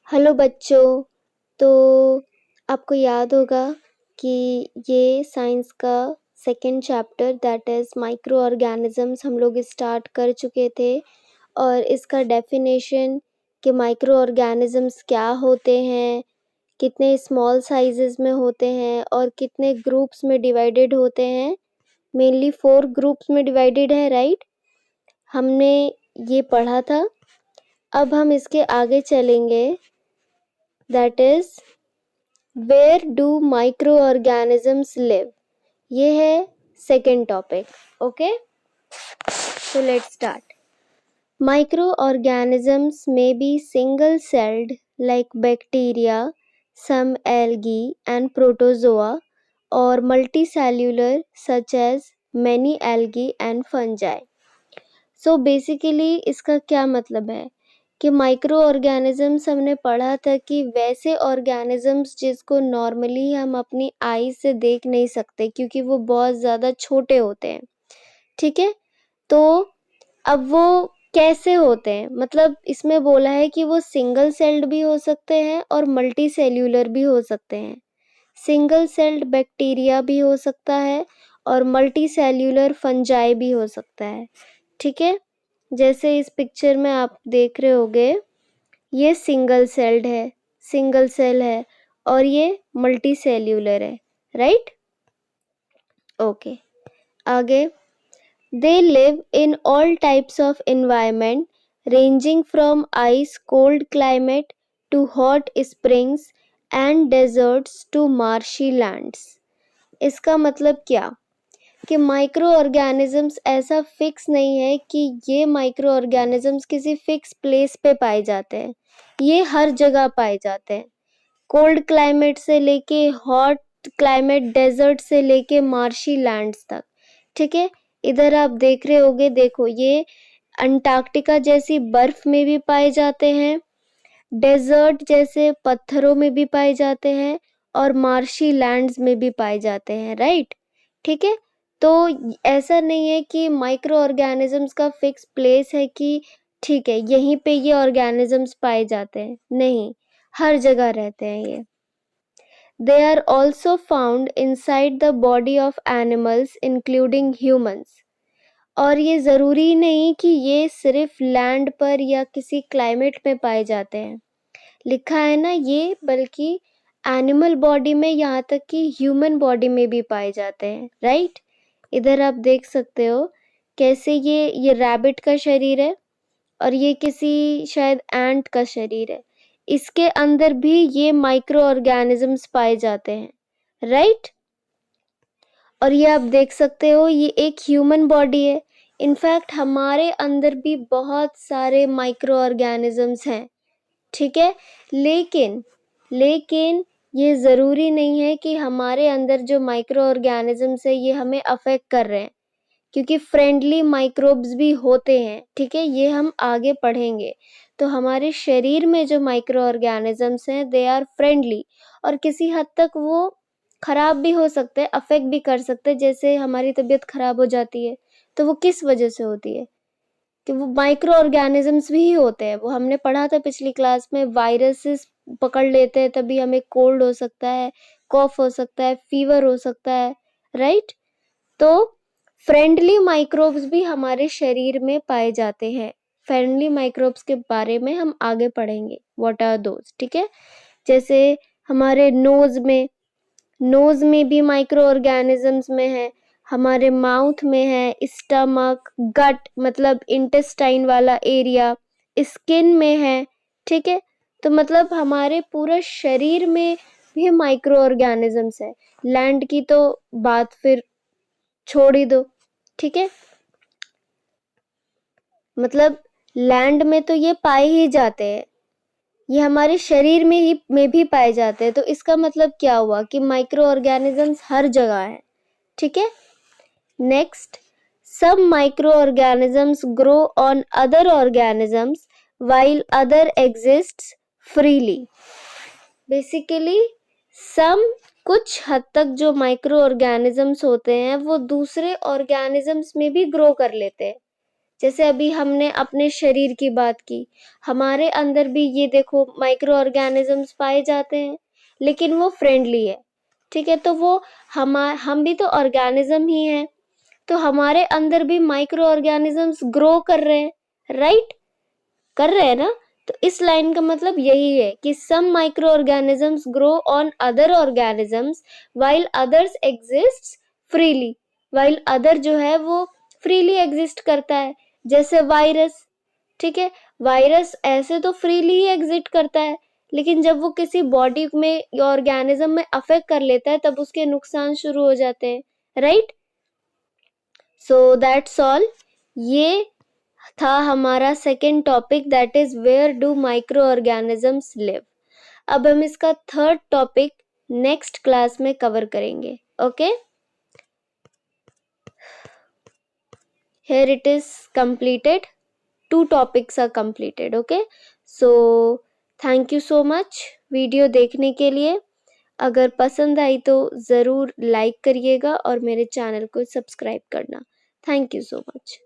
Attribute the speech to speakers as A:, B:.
A: Hello बच्चों। तो आपको याद होगा कि ये साइंस का second chapter that is micro organisms हम लोग स्टार्ट कर चुके थे और इसका डेफिनेशन कि माइक्रो ऑर्गेनिजम्स क्या होते हैं, कितने स्मॉल साइजेस में होते हैं और कितने ग्रुप्स में डिवाइडेड होते हैं। मेनली 4 ग्रुप्स में डिवाइडेड है, राइट? हमने ये पढ़ा था। अब हम इसके आगे चलेंगे, that is where do microorganisms live. ये है second topic. Okay, so let's start. Microorganisms may be single celled like bacteria, some algae and protozoa, or multicellular such as many algae and fungi. So basically इसका क्या मतलब है कि micro organisms हमने पढ़ा था कि वैसे ऑर्गेनिजम्स जिसको नॉर्मली हम अपनी आई से देख नहीं सकते क्योंकि वो बहुत ज़्यादा छोटे होते हैं। ठीक है, तो अब वो कैसे होते हैं, मतलब इसमें बोला है कि वो सिंगल सेल्ड भी हो सकते हैं और मल्टी सेल्यूलर भी हो सकते हैं। सिंगल सेल्ड बैक्टीरिया भी हो सकता है और मल्टी सेल्यूलर फंजाई भी हो सकता है। ठीक है, जैसे इस पिक्चर में आप देख रहे होगे, ये सिंगल सेल्ड है, सिंगल सेल है और ये मल्टी सेल्यूलर है, राइट? ओके, आगे। They live in all types of environment ranging from ice cold climate to hot springs and deserts to marshy lands. इसका मतलब क्या कि माइक्रो ऑर्गेनिजम्स ऐसा फिक्स नहीं है कि ये माइक्रो ऑर्गेनिजम्स किसी फिक्स प्लेस पे पाए जाते हैं, ये हर जगह पाए जाते हैं। कोल्ड क्लाइमेट से लेके हॉट क्लाइमेट, डेजर्ट से लेके मार्शी लैंड्स तक। ठीक है, इधर आप देख रहे होगे, देखो ये अंटार्कटिका जैसी बर्फ में भी पाए जाते हैं, डेजर्ट जैसे पत्थरों में भी पाए जाते हैं और मार्शी लैंड्स में भी पाए जाते हैं, राइट? ठीक है, तो ऐसा नहीं है कि माइक्रो ऑर्गेनिजम्स का फिक्स प्लेस है कि ठीक है यहीं पे ये ऑर्गेनिजम्स पाए जाते हैं, नहीं, हर जगह रहते हैं ये। They are also found inside the body of animals including humans. और ये ज़रूरी नहीं कि ये सिर्फ लैंड पर या किसी क्लाइमेट में पाए जाते हैं, लिखा है ना ये, बल्कि एनिमल बॉडी में, यहाँ तक कि ह्यूमन बॉडी में भी पाए जाते हैं, राइट? इधर आप देख सकते हो कैसे ये रैबिट का शरीर है और ये किसी शायद एंट का शरीर है, इसके अंदर भी ये माइक्रो ऑर्गेनिजम्स पाए जाते हैं, राइट? और ये आप देख सकते हो ये एक ह्यूमन बॉडी है, इनफैक्ट हमारे अंदर भी बहुत सारे माइक्रो ऑर्गेनिजम्स हैं। ठीक है, लेकिन लेकिन ये ज़रूरी नहीं है कि हमारे अंदर जो माइक्रो ऑर्गेनिजम्स है ये हमें अफेक्ट कर रहे हैं, क्योंकि फ्रेंडली माइक्रोब्स भी होते हैं। ठीक है, ये हम आगे पढ़ेंगे। तो हमारे शरीर में जो माइक्रो ऑर्गेनिजम्स हैं दे आर फ्रेंडली और किसी हद तक वो खराब भी हो सकते हैं, अफेक्ट भी कर सकते हैं। जैसे हमारी तबीयत खराब हो जाती है तो वो किस वजह से होती है कि वो माइक्रो ऑर्गेनिजम्स भी होते हैं, वो हमने पढ़ा था पिछली क्लास में। वायरसेस पकड़ लेते हैं तभी हमें कोल्ड हो सकता है, कॉफ हो सकता है, फीवर हो सकता है, राइट? तो फ्रेंडली माइक्रोब्स भी हमारे शरीर में पाए जाते हैं। फ्रेंडली माइक्रोब्स के बारे में हम आगे पढ़ेंगे, व्हाट आर दोज। ठीक है, जैसे हमारे नोज में भी माइक्रो ऑर्गेनिजम्स में है, हमारे माउथ में है, स्टमक, गट मतलब इंटेस्टाइन वाला एरिया, स्किन में है। ठीक है, तो मतलब हमारे पूरा शरीर में भी माइक्रो ऑर्गेनिजम्स है। लैंड की तो बात फिर छोड़ ही दो। ठीक है, मतलब लैंड में तो ये पाए ही जाते हैं, ये हमारे शरीर में भी पाए जाते हैं। तो इसका मतलब क्या हुआ कि माइक्रो ऑर्गेनिजम्स हर जगह है। ठीक है, next, some microorganisms grow on other organisms while other exists freely. Basically, some कुछ हद तक जो माइक्रो ऑर्गेनिजम्स होते हैं वो दूसरे ऑर्गेनिजम्स में भी ग्रो कर लेते हैं। जैसे अभी हमने अपने शरीर की बात की, हमारे अंदर भी ये देखो माइक्रो ऑर्गेनिजम्स पाए जाते हैं, लेकिन वो फ्रेंडली है, ठीक है। तो वो हम भी तो ऑर्गेनिज्म ही हैं, तो हमारे अंदर भी माइक्रो ऑर्गेनिजम्स ग्रो कर रहे हैं, राइट, कर रहे हैं ना। तो इस लाइन का मतलब यही है कि some microorganisms grow on other organisms while others exist freely, while other जो है वो फ्रीली एग्जिस्ट करता है, जैसे वायरस, ठीक है। वायरस ऐसे तो फ्रीली ही एग्जिस्ट करता है, लेकिन जब वो किसी बॉडी में या ऑर्गेनिज्म में अफेक्ट कर लेता है तब उसके नुकसान शुरू हो जाते हैं, राइट। So that's all. ये था हमारा second topic, that is where do microorganisms live. अब हम इसका थर्ड टॉपिक नेक्स्ट क्लास में कवर करेंगे, okay. Here it is completed. 2 topics are completed, okay. So thank you so much video देखने के लिए। अगर पसंद आई तो ज़रूर लाइक करिएगा और मेरे चैनल को सब्सक्राइब करना। Thank you so much.